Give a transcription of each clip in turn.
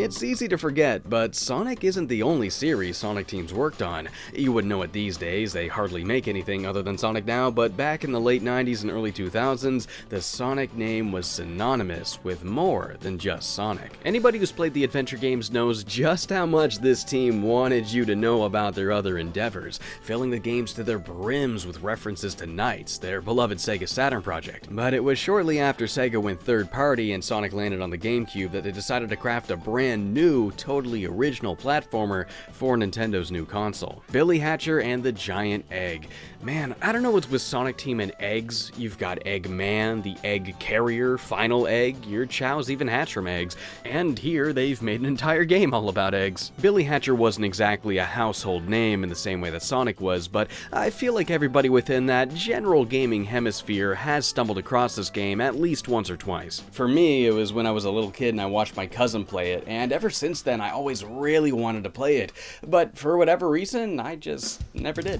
It's easy to forget, but Sonic isn't the only series Sonic teams worked on. You wouldn't know it these days, they hardly make anything other than Sonic now, but back in the late 90s and early 2000s, the Sonic name was synonymous with more than just Sonic. Anybody who's played the adventure games knows just how much this team wanted you to know about their other endeavors, filling the games to their brims with references to Knights, their beloved Sega Saturn project. But it was shortly after Sega went third party and Sonic landed on the GameCube that they decided to craft a brand new, totally original platformer for Nintendo's new console. Billy Hatcher and the Giant Egg. Man, I don't know what's with Sonic Team and eggs. You've got Eggman, the Egg Carrier, Final Egg, your chows even hatch from eggs, and here they've made an entire game all about eggs. Billy Hatcher wasn't exactly a household name in the same way that Sonic was, but I feel like everybody within that general gaming hemisphere has stumbled across this game at least once or twice. For me, it was when I was a little kid and I watched my cousin play it, and ever since then I always really wanted to play it, but for whatever reason, I just never did.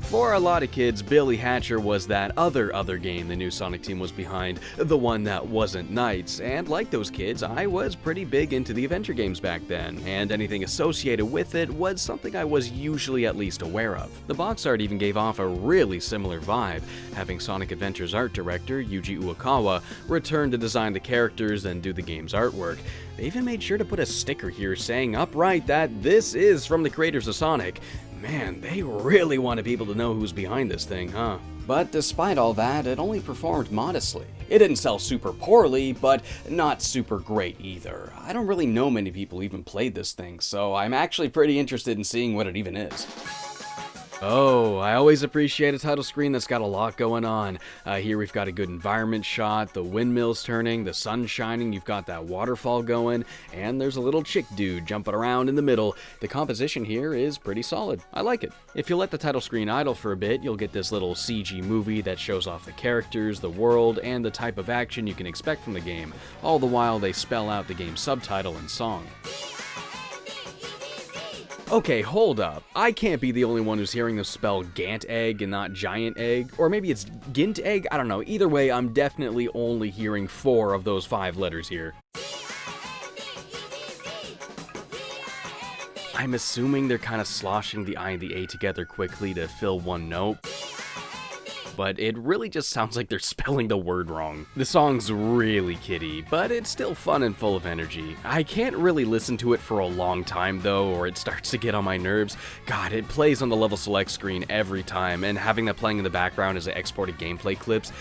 For a lot of kids, Billy Hatcher was that other game the new Sonic team was behind, the one that wasn't Knights, and like those kids, I was pretty big into the adventure games back then, and anything associated with it was something I was usually at least aware of. The box art even gave off a really similar vibe, having Sonic Adventure's art director, Yuji Uekawa, return to design the characters and do the game's artwork. They even made sure to put a sticker here saying upright that this is from the creators of Sonic. Man, they really wanted people to know who's behind this thing, huh? But despite all that, it only performed modestly. It didn't sell super poorly, but not super great either. I don't really know many people even played this thing, so I'm actually pretty interested in seeing what it even is. Oh, I always appreciate a title screen that's got a lot going on. Here we've got a good environment shot, the windmills turning, the sun shining, you've got that waterfall going, and there's a little chick dude jumping around in the middle. The composition here is pretty solid. I like it. If you let the title screen idle for a bit, you'll get this little CG movie that shows off the characters, the world, and the type of action you can expect from the game, all the while they spell out the game's subtitle and song. Okay, hold up. I can't be the only one who's hearing them spell Gant Egg and not Giant Egg. Or maybe it's Gint Egg? I don't know. Either way, I'm definitely only hearing 4 of those 5 letters here. I'm assuming they're kind of sloshing the I and the A together quickly to fill one note, but it really just sounds like they're spelling the word wrong. The song's really kiddie, but it's still fun and full of energy. I can't really listen to it for a long time though, or it starts to get on my nerves. God, it plays on the level select screen every time, and having that playing in the background as I exported gameplay clips,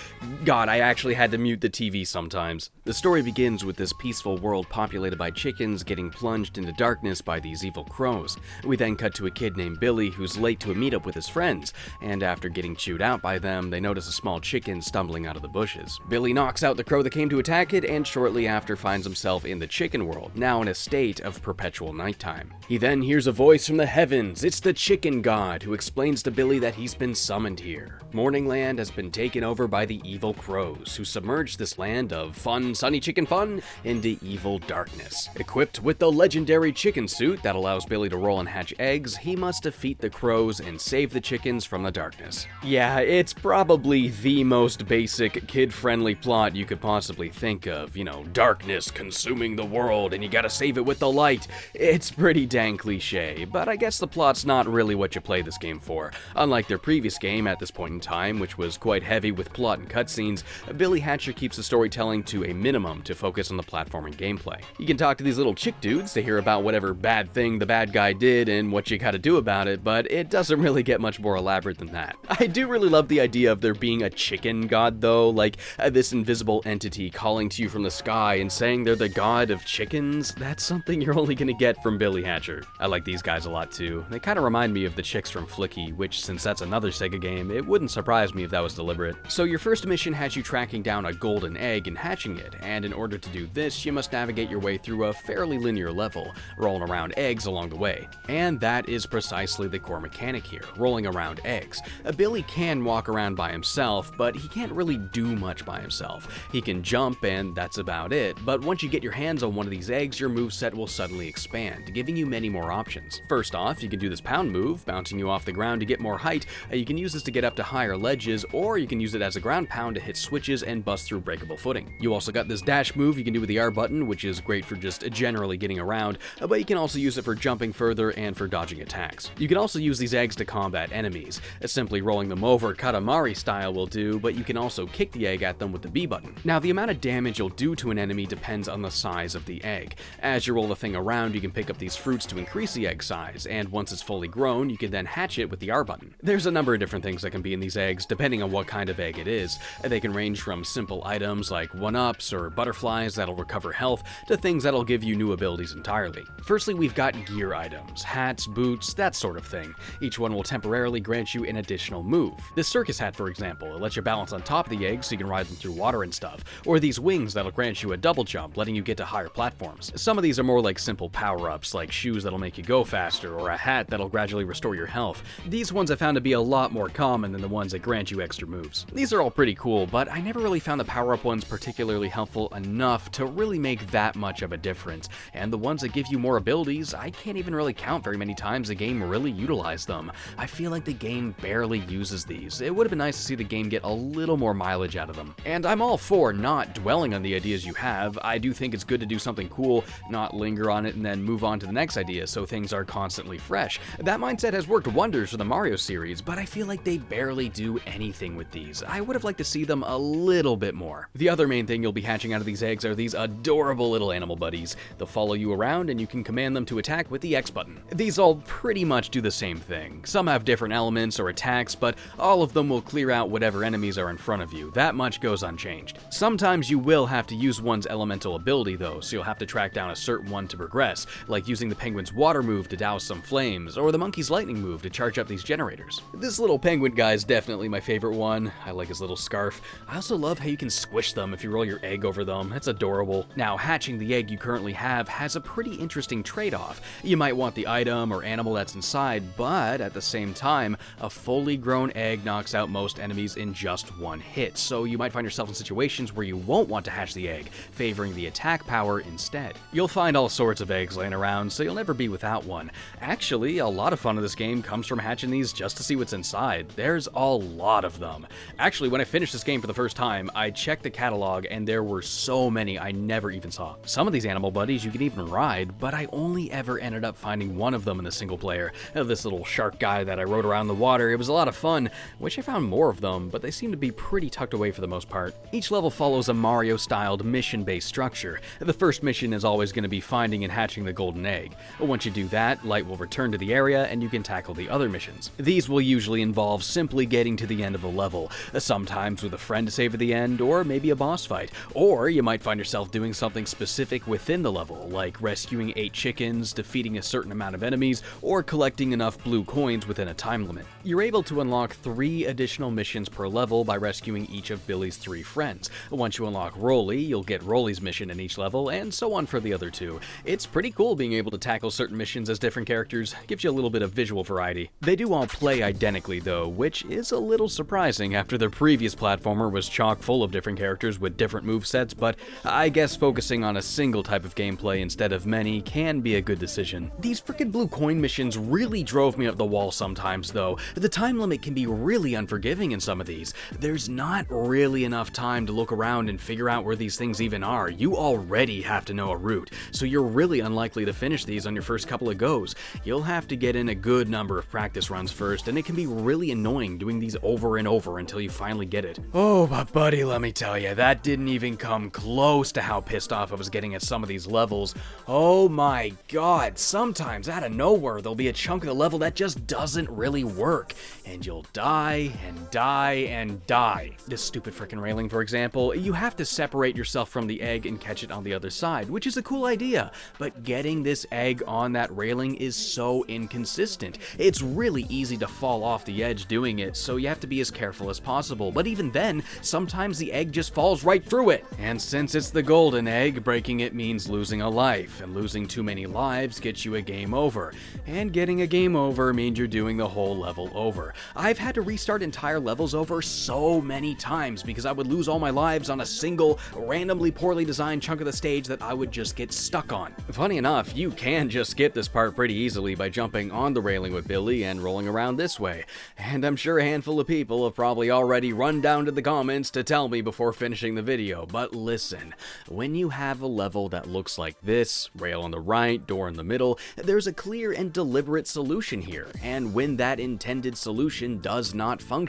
God, I actually had to mute the TV sometimes. The story begins with this peaceful world populated by chickens getting plunged into darkness by these evil crows. We then cut to a kid named Billy who's late to a meetup with his friends, and after getting chewed out by them, they notice a small chicken stumbling out of the bushes. Billy knocks out the crow that came to attack it, and shortly after finds himself in the chicken world, now in a state of perpetual nighttime. He then hears a voice from the heavens. It's the chicken god, who explains to Billy that he's been summoned here. Morningland has been taken over by the evil crows, who submerged this land of fun, sunny chicken fun into evil darkness. Equipped with the legendary chicken suit that allows Billy to roll and hatch eggs, he must defeat the crows and save the chickens from the darkness. Yeah, it's probably the most basic, kid-friendly plot you could possibly think of. You know, darkness consuming the world and you gotta save it with the light. It's pretty dang cliche, but I guess the plot's not really what you play this game for. Unlike their previous game at this point in time, which was quite heavy with plot and cutscenes, Billy Hatcher keeps the storytelling to a minimum to focus on the platforming gameplay. You can talk to these little chick dudes to hear about whatever bad thing the bad guy did and what you gotta do about it, but it doesn't really get much more elaborate than that. I do really love the idea of there being a chicken god though, like this invisible entity calling to you from the sky and saying they're the god of chickens. That's something you're only gonna get from Billy Hatcher. I like these guys a lot too. They kind of remind me of the chicks from Flicky, which since that's another Sega game, it wouldn't surprise me if that was deliberate. So your first mission has you tracking down a golden egg and hatching it, and in order to do this, you must navigate your way through a fairly linear level, rolling around eggs along the way. And that is precisely the core mechanic here, rolling around eggs. Billy can walk around by himself, but he can't really do much by himself. He can jump, and that's about it, but once you get your hands on one of these eggs, your moveset will suddenly expand, giving you many more options. First off, you can do this pound move, bouncing you off the ground to get more height. You can use this to get up to higher ledges, or you can use it as a ground pound to hit switches and bust through breakable footing. You also got this dash move you can do with the R button, which is great for just generally getting around, but you can also use it for jumping further and for dodging attacks. You can also use these eggs to combat enemies. Simply rolling them over Katamari style will do, but you can also kick the egg at them with the B button. Now, the amount of damage you'll do to an enemy depends on the size of the egg. As you roll the thing around, you can pick up these fruits to increase the egg size, and once it's fully grown, you can then hatch it with the R button. There's a number of different things that can be in these eggs, depending on what kind of egg it is. They can range from simple items like 1-ups or butterflies that'll recover health, to things that'll give you new abilities entirely. Firstly, we've got gear items, hats, boots, that sort of thing. Each one will temporarily grant you an additional move. This circus hat, for example, it lets you balance on top of the egg so you can ride them through water and stuff, or these wings that'll grant you a double jump, letting you get to higher platforms. Some of these are more like simple power-ups, like shoes that'll make you go faster, or a hat that'll gradually restore your health. These ones I found to be a lot more common than the ones that grant you extra moves. These are all pretty cool, but I never really found the power-up ones particularly helpful enough to really make that much of a difference, and the ones that give you more abilities, I can't even really count very many times the game really utilized them. I feel like the game barely uses these. It would have been nice to see the game get a little more mileage out of them. And I'm all for not dwelling on the ideas you have. I do think it's good to do something cool, not linger on it and then move on to the next idea so things are constantly fresh. That mindset has worked wonders for the Mario series, but I feel like they barely do anything with these. I would have liked to see them a little bit more. The other main thing you'll be hatching out of these eggs are these adorable little animal buddies. They'll follow you around and you can command them to attack with the X button. These all pretty much do the same thing. Some have different elements or attacks, but all of them will clear out whatever enemies are in front of you. That much goes unchanged. Sometimes you will have to use one's elemental ability though, so you'll have to track down a certain one to progress, like using the penguin's water move to douse some flames, or the monkey's lightning move to charge up these generators. This little penguin guy is definitely my favorite one. I like his little scarf. I also love how you can squish them if you roll your egg over them. It's adorable. Now, hatching the egg you currently have has a pretty interesting trade-off. You might want the item or animal that's inside, but at the same time, a fully grown egg knocks out most enemies in just one hit, so you might find yourself in situations where you won't want to hatch the egg, favoring the attack power instead. You'll find all sorts of eggs laying around, so you'll never be without one. Actually, a lot of fun of this game comes from hatching these just to see what's inside. There's a lot of them. Actually, when I finished this game for the first time, I checked the catalog and there were so many I never even saw. Some of these animal buddies you can even ride, but I only ever ended up finding one of them in the single player. This little shark guy that I rode around the water. It was a lot of fun. Wish I found more of them, but they seem to be pretty tucked away for the most part. Each level follows a Mario-styled mission-based structure. The first mission is always going to be finding and hatching the golden egg. Once you do that, light will return to the area and you can tackle the other missions. These will usually involve simply getting to the end of the level, sometimes with a friend to save at the end, or maybe a boss fight. Or you might find yourself doing something specific within the level, like rescuing 8 chickens, defeating a certain amount of enemies, or collecting enough blue coins within a time limit. You're able to unlock 3 additional missions per level by rescuing each of Billy's 3 friends. Once you unlock Rolly, you'll get Rolly's mission in each level, and so on for the other 2. It's pretty cool being able to tackle certain missions as different characters, gives you a little bit of visual variety. They do all play identically though, which is a little surprising after their previous platformer was chock full of different characters with different movesets, but I guess focusing on a single type of gameplay instead of many can be a good decision. These frickin' blue coin missions really drove me up the wall sometimes though. The time limit can be really unforgiving in some of these. There's not really enough time to look around and figure out where these things even are. You already have to know a route, so you're really unlikely to finish these on your first couple of goes. You'll have to get in a good number of practice runs first, and it can be really annoying doing these over and over until you finally get it. Oh, but buddy, let me tell you, that didn't even come close to how pissed off I was getting at some of these levels. Oh my god, sometimes out of nowhere there'll be a chunk of the level that just doesn't really work, and you'll die and die and die. This stupid frickin' railing, for example, you have to separate yourself from the egg and catch it on the other side, which is a cool idea, but getting this egg on that railing is so inconsistent. It's really easy to fall off the edge doing it, so you have to be as careful as possible, but even then, sometimes the egg just falls right through it. And since it's the golden egg, breaking it means losing a life, and losing too many lives gets you a game over, and getting a game over means you're doing the whole level over. I've had to restart entire levels over so many times because I would lose all my lives on a single, randomly poorly designed chunk of the stage that I would just get stuck on. Funny enough, you can just skip this part pretty easily by jumping on the railing with Billy and rolling around this way, and I'm sure a handful of people have probably already run down to the comments to tell me before finishing the video, but listen, when you have a level that looks like this, rail on the right, door in the middle, there's a clear and deliberate solution here, and when that intended solution does not function,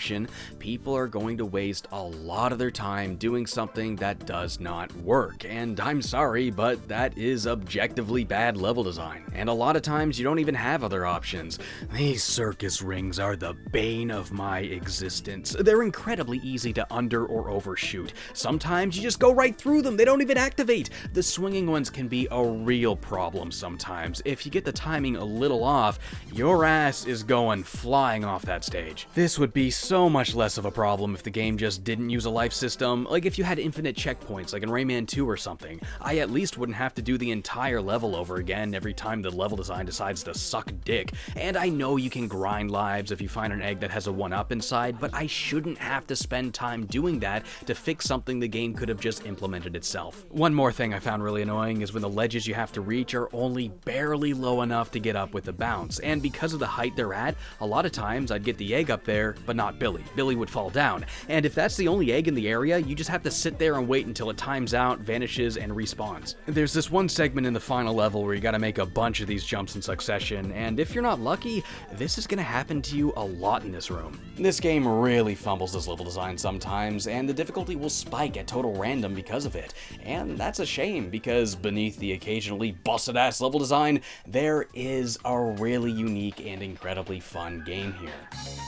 people are going to waste a lot of their time doing something that does not work, and I'm sorry, but that is objectively bad level design, and a lot of times you don't even have other options. These circus rings are the bane of my existence. They're incredibly easy to under or overshoot. Sometimes you just go right through them, they don't even activate. The swinging ones can be a real problem sometimes. If you get the timing a little off, your ass is going flying off that stage. This would be so much less of a problem if the game just didn't use a life system, like if you had infinite checkpoints like in Rayman 2 or something. I at least wouldn't have to do the entire level over again every time the level design decides to suck dick. And I know you can grind lives if you find an egg that has a 1-up inside, but I shouldn't have to spend time doing that to fix something the game could have just implemented itself. One more thing I found really annoying is when the ledges you have to reach are only barely low enough to get up with the bounce, and because of the height they're at, a lot of times I'd get the egg up there, but not Billy. Billy would fall down, and if that's the only egg in the area, you just have to sit there and wait until it times out, vanishes, and respawns. There's this one segment in the final level where you gotta make a bunch of these jumps in succession, and if you're not lucky, this is gonna happen to you a lot in this room. This game really fumbles this level design sometimes, and the difficulty will spike at total random because of it, and that's a shame because beneath the occasionally busted ass level design, there is a really unique and incredibly fun game here.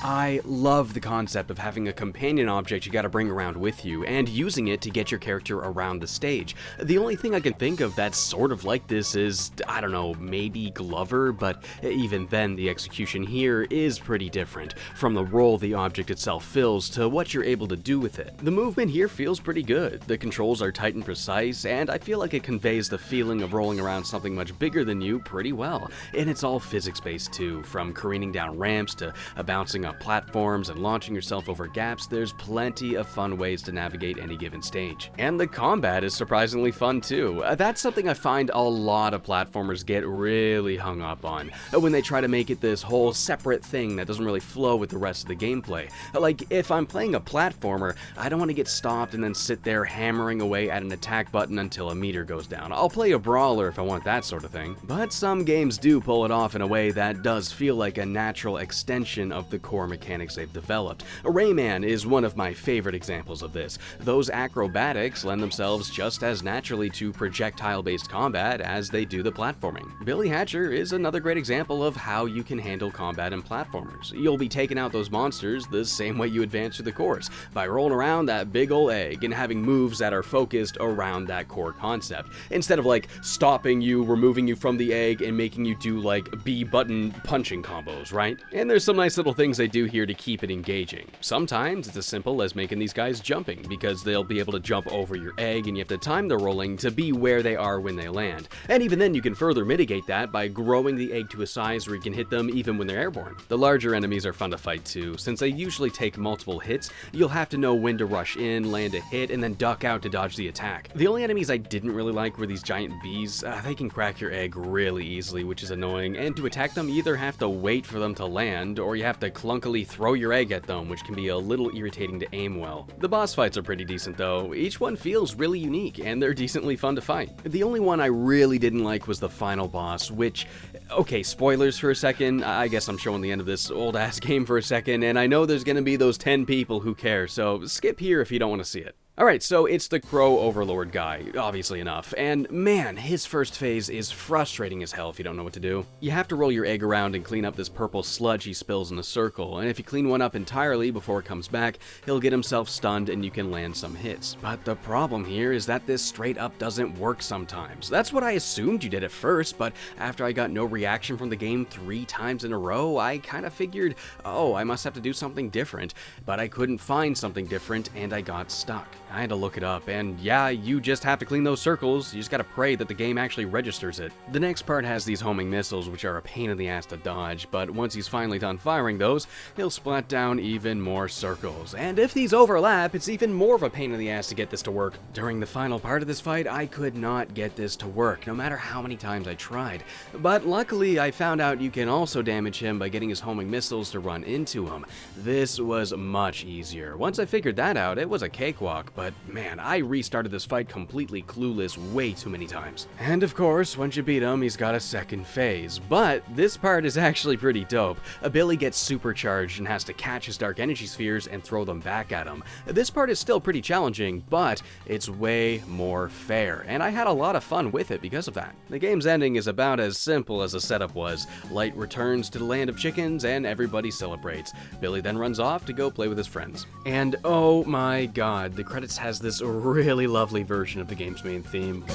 I love the concept of having a companion object you gotta bring around with you, and using it to get your character around the stage. The only thing I can think of that's sort of like this is, I don't know, maybe Glover, but even then the execution here is pretty different, from the role the object itself fills to what you're able to do with it. The movement here feels pretty good, the controls are tight and precise, and I feel like it conveys the feeling of rolling around something much bigger than you pretty well. And it's all physics-based too, from careening down ramps to bouncing up platforms and launching yourself over gaps. There's plenty of fun ways to navigate any given stage. And the combat is surprisingly fun too. That's something I find a lot of platformers get really hung up on, when they try to make it this whole separate thing that doesn't really flow with the rest of the gameplay. Like, if I'm playing a platformer, I don't want to get stopped and then sit there hammering away at an attack button until a meter goes down. I'll play a brawler if I want that sort of thing. But some games do pull it off in a way that does feel like a natural extension of the core mechanics they've developed. Rayman is one of my favorite examples of this. Those acrobatics lend themselves just as naturally to projectile-based combat as they do the platforming. Billy Hatcher is another great example of how you can handle combat in platformers. You'll be taking out those monsters the same way you advance through the course, by rolling around that big ol' egg and having moves that are focused around that core concept, instead of like stopping you, removing you from the egg, and making you do like B-button punching combos, right? And there's some nice little things they do here to keep it engaging. Sometimes it's as simple as making these guys jumping, because they'll be able to jump over your egg and you have to time their rolling to be where they are when they land. And even then you can further mitigate that by growing the egg to a size where you can hit them even when they're airborne. The larger enemies are fun to fight too, since they usually take multiple hits. You'll have to know when to rush in, land a hit, and then duck out to dodge the attack. The only enemies I didn't really like were these giant bees. They can crack your egg really easily, which is annoying, and to attack them you either have to wait for them to land, or you have to clunkily throw your egg at them, which can be a little irritating to aim well. The boss fights are pretty decent though. Each one feels really unique, and they're decently fun to fight. The only one I really didn't like was the final boss, which, okay, spoilers for a second. I guess I'm showing the end of this old ass game for a second, and I know there's gonna be those 10 people who care, so skip here if you don't want to see it. Alright, so it's the Crow Overlord guy, obviously enough, and man, his first phase is frustrating as hell if you don't know what to do. You have to roll your egg around and clean up this purple sludge he spills in a circle, and if you clean one up entirely before it comes back, he'll get himself stunned and you can land some hits. But the problem here is that this straight up doesn't work sometimes. That's what I assumed you did at first, but after I got no reaction from the game 3 times in a row, I kinda figured, oh, I must have to do something different, but I couldn't find something different and I got stuck. I had to look it up, and yeah, you just have to clean those circles. You just gotta pray that the game actually registers it. The next part has these homing missiles, which are a pain in the ass to dodge, but once he's finally done firing those, he'll splat down even more circles. And if these overlap, it's even more of a pain in the ass to get this to work. During the final part of this fight, I could not get this to work, no matter how many times I tried. But luckily, I found out you can also damage him by getting his homing missiles to run into him. This was much easier. Once I figured that out, it was a cakewalk. But man, I restarted this fight completely clueless way too many times. And of course, once you beat him, he's got a second phase. But this part is actually pretty dope. Billy gets supercharged and has to catch his dark energy spheres and throw them back at him. This part is still pretty challenging, but it's way more fair, and I had a lot of fun with it because of that. The game's ending is about as simple as the setup was. Light returns to the land of chickens and everybody celebrates. Billy then runs off to go play with his friends. And oh my god, the credits has this really lovely version of the game's main theme.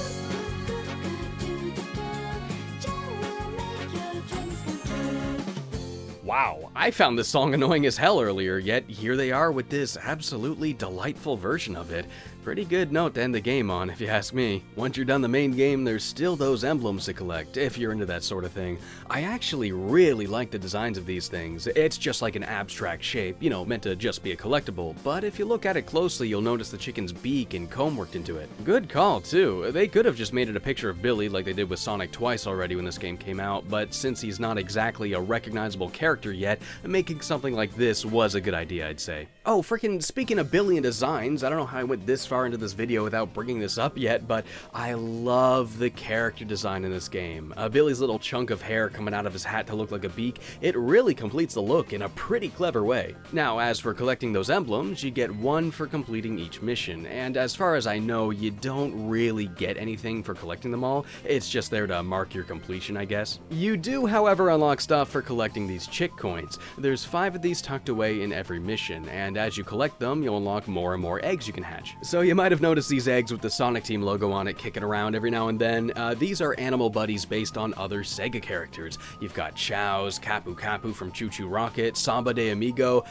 Wow, I found this song annoying as hell earlier, yet here they are with this absolutely delightful version of it. Pretty good note to end the game on, if you ask me. Once you're done the main game, there's still those emblems to collect, if you're into that sort of thing. I actually really like the designs of these things. It's just like an abstract shape, you know, meant to just be a collectible, but if you look at it closely, you'll notice the chicken's beak and comb worked into it. Good call, too. They could have just made it a picture of Billy like they did with Sonic twice already when this game came out, but since he's not exactly a recognizable character yet, making something like this was a good idea, I'd say. Oh, freaking speaking of Billy and designs, I don't know how I went this far into this video without bringing this up yet, but I love the character design in this game. Billy's little chunk of hair coming out of his hat to look like a beak, it really completes the look in a pretty clever way. Now, as for collecting those emblems, you get one for completing each mission, and as far as I know, you don't really get anything for collecting them all. It's just there to mark your completion, I guess. You do, however, unlock stuff for collecting these chick coins. There's 5 of these tucked away in every mission, and as you collect them, you'll unlock more and more eggs you can hatch. So you might have noticed these eggs with the Sonic Team logo on it kicking around every now and then. These are animal buddies based on other Sega characters. You've got Chow's, Capu Capu from Choo Choo Rocket, Samba de Amigo,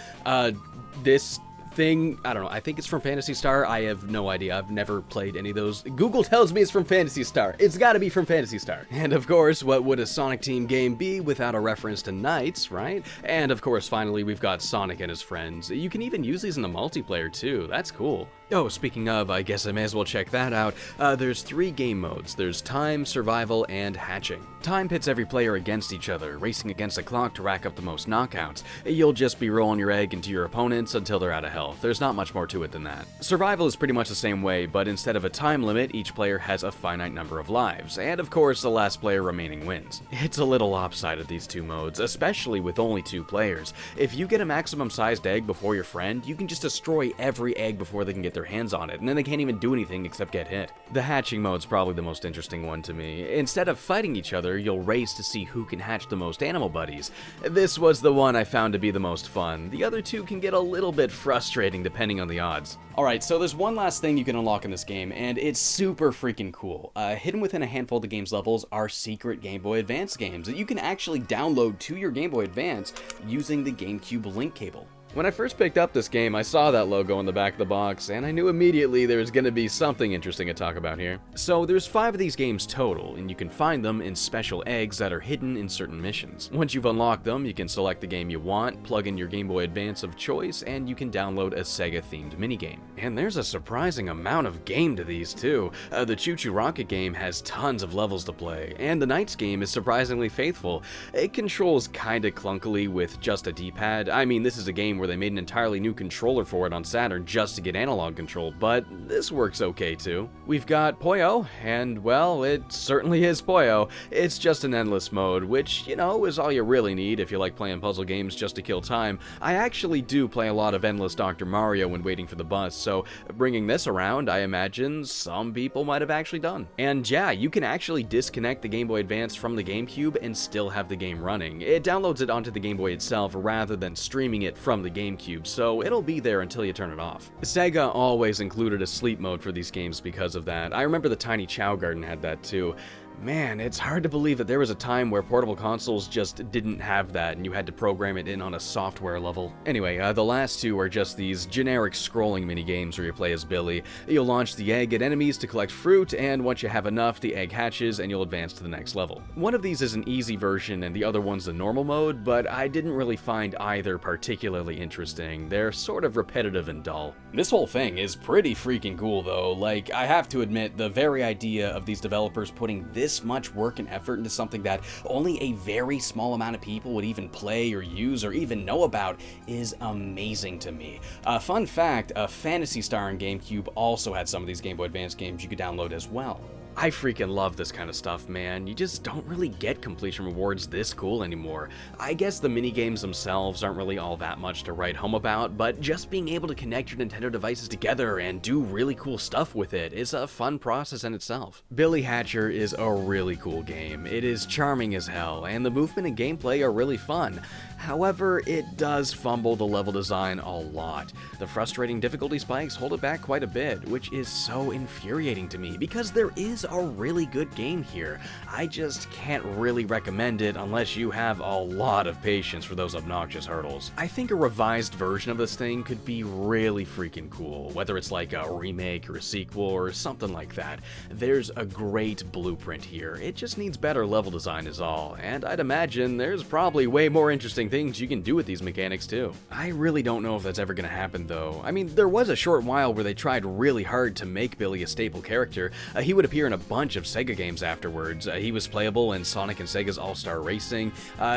this thing, I don't know, I think it's from Phantasy Star. I have no idea. I've never played any of those. Google tells me it's from Phantasy Star. It's gotta be from Phantasy Star. And of course, what would a Sonic Team game be without a reference to knights, right? And of course, finally, we've got Sonic and his friends. You can even use these in the multiplayer too. That's cool. Oh, speaking of, I guess I may as well check that out. There's 3 game modes. There's Time, Survival, and Hatching. Time pits every player against each other, racing against the clock to rack up the most knockouts. You'll just be rolling your egg into your opponents until they're out of health. There's not much more to it than that. Survival is pretty much the same way, but instead of a time limit, each player has a finite number of lives, and of course, the last player remaining wins. It's a little lopsided, these 2 modes, especially with only 2 players. If you get a maximum sized egg before your friend, you can just destroy every egg before they can get their hands on it, and then they can't even do anything except get hit. The hatching mode's probably the most interesting one to me. Instead of fighting each other, you'll race to see who can hatch the most animal buddies. This was the one I found to be the most fun. The other 2 can get a little bit frustrating depending on the odds. Alright, so there's one last thing you can unlock in this game, and it's super freaking cool. Hidden within a handful of the game's levels are secret Game Boy Advance games that you can actually download to your Game Boy Advance using the GameCube link cable. When I first picked up this game, I saw that logo on the back of the box, and I knew immediately there was going to be something interesting to talk about here. So there's 5 of these games total, and you can find them in special eggs that are hidden in certain missions. Once you've unlocked them, you can select the game you want, plug in your Game Boy Advance of choice, and you can download a Sega-themed minigame. And there's a surprising amount of game to these too. The Choo Choo Rocket game has tons of levels to play, and the Knights game is surprisingly faithful. It controls kinda clunkily with just a D-pad. I mean, this is a game where they made an entirely new controller for it on Saturn just to get analog control, but this works okay too. We've got Puyo, and well, it certainly is Puyo. It's just an endless mode, which, you know, is all you really need if you like playing puzzle games just to kill time. I actually do play a lot of endless Dr. Mario when waiting for the bus, so bringing this around, I imagine some people might have actually done. And yeah, you can actually disconnect the Game Boy Advance from the GameCube and still have the game running. It downloads it onto the Game Boy itself rather than streaming it from the GameCube, so it'll be there until you turn it off. Sega always included a sleep mode for these games because of that. I remember the Tiny Chow Garden had that too. Man, it's hard to believe that there was a time where portable consoles just didn't have that and you had to program it in on a software level. Anyway, the last two are just these generic scrolling mini-games where you play as Billy. You'll launch the egg at enemies to collect fruit, and once you have enough, the egg hatches and you'll advance to the next level. One of these is an easy version and the other one's the normal mode, but I didn't really find either particularly interesting. They're sort of repetitive and dull. This whole thing is pretty freaking cool though. Like, I have to admit, the very idea of these developers putting this much work and effort into something that only a very small amount of people would even play or use or even know about is amazing to me. Fun fact, Phantasy Star on GameCube also had some of these Game Boy Advance games you could download as well. I freaking love this kind of stuff, man. You just don't really get completion rewards this cool anymore. I guess the minigames themselves aren't really all that much to write home about, but just being able to connect your Nintendo devices together and do really cool stuff with it is a fun process in itself. Billy Hatcher is a really cool game. It is charming as hell, and the movement and gameplay are really fun. However, it does fumble the level design a lot. The frustrating difficulty spikes hold it back quite a bit, which is so infuriating to me because there is a really good game here. I just can't really recommend it unless you have a lot of patience for those obnoxious hurdles. I think a revised version of this thing could be really freaking cool, whether it's like a remake or a sequel or something like that. There's a great blueprint here. It just needs better level design is all, and I'd imagine there's probably way more interesting things you can do with these mechanics too. I really don't know if that's ever gonna happen though. I mean, there was a short while where they tried really hard to make Billy a staple character. He would appear in a bunch of Sega games afterwards. He was playable in Sonic and Sega's All-Star Racing.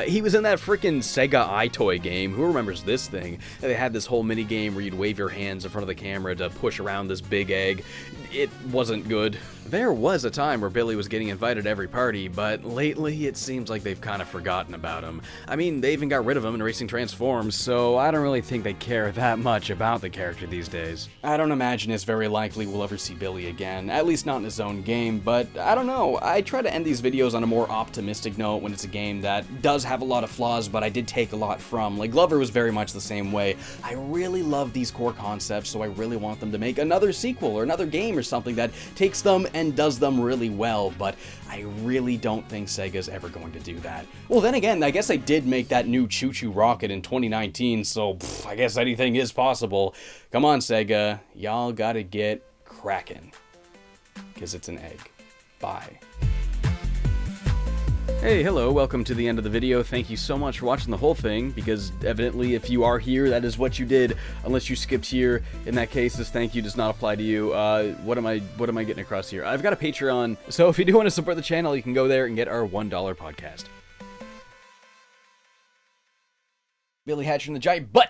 He was in that frickin' Sega iToy game. Who remembers this thing? They had this whole mini game where you'd wave your hands in front of the camera to push around this big egg. It wasn't good. There was a time where Billy was getting invited to every party, but lately it seems like they've kind of forgotten about him. I mean, they even got rid of him in Racing Transforms, so I don't really think they care that much about the character these days. I don't imagine it's very likely we'll ever see Billy again, at least not in his own game, but I don't know. I try to end these videos on a more optimistic note when it's a game that does have a lot of flaws, but I did take a lot from. Like, Glover was very much the same way. I really love these core concepts, so I really want them to make another sequel or another game or something that takes them and does them really well, but I really don't think Sega's ever going to do that. Well, then again, I guess they did make that new Choo Choo Rocket in 2019, so I guess anything is possible. Come on, Sega, y'all gotta get crackin', 'cause it's an egg. Bye. Hey, hello, welcome to the end of the video. Thank you so much for watching the whole thing, because evidently if you are here, that is what you did, unless you skipped here. In that case, this thank you does not apply to you. What am I getting across here? I've got a Patreon, so if you do want to support the channel, you can go there and get our $1 podcast. Billy Hatcher in the giant butt!